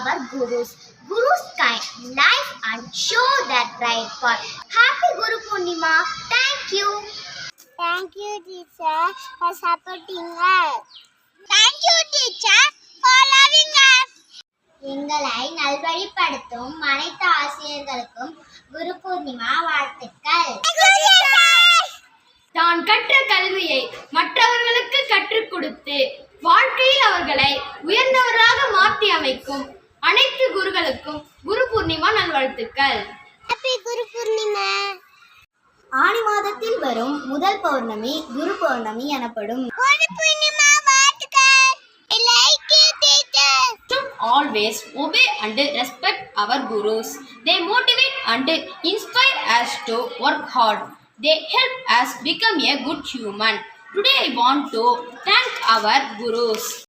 our gurus. Gurus guide life and show that right path. Happy Guru Purnima. Thank you. Thank you, teacher, for supporting us. Thank you, teacher, for loving us. எங்களை நல்வழிப்படுத்தும் அனைத்து ஆசிரியர்களுக்கும் குரு பூர்ணிமா வாழ்த்துக்கள். தான் கற்ற கல்வியை மற்றவர்களுக்கு கற்றுக் கொடுத்து வாழ்க்கையில் அவர்களை உயர்ந்தவராக மாற்றி அமைக்கும் அனைத்து குருக்களுக்கும் குரு பூர்ணிமா நல்வாழ்த்துக்கள். Happy Guru Purnima. ஆனி மாதத்தில் வரும் முதல் பௌர்ணமி குரு பௌர்ணமி எனப்படும். Guru Purnima வாழ்த்துக்கள். I like you, teacher. Should always obey and respect our gurus. They motivate and inspire us to work hard. They help us become a good human. Today I want to thank our gurus.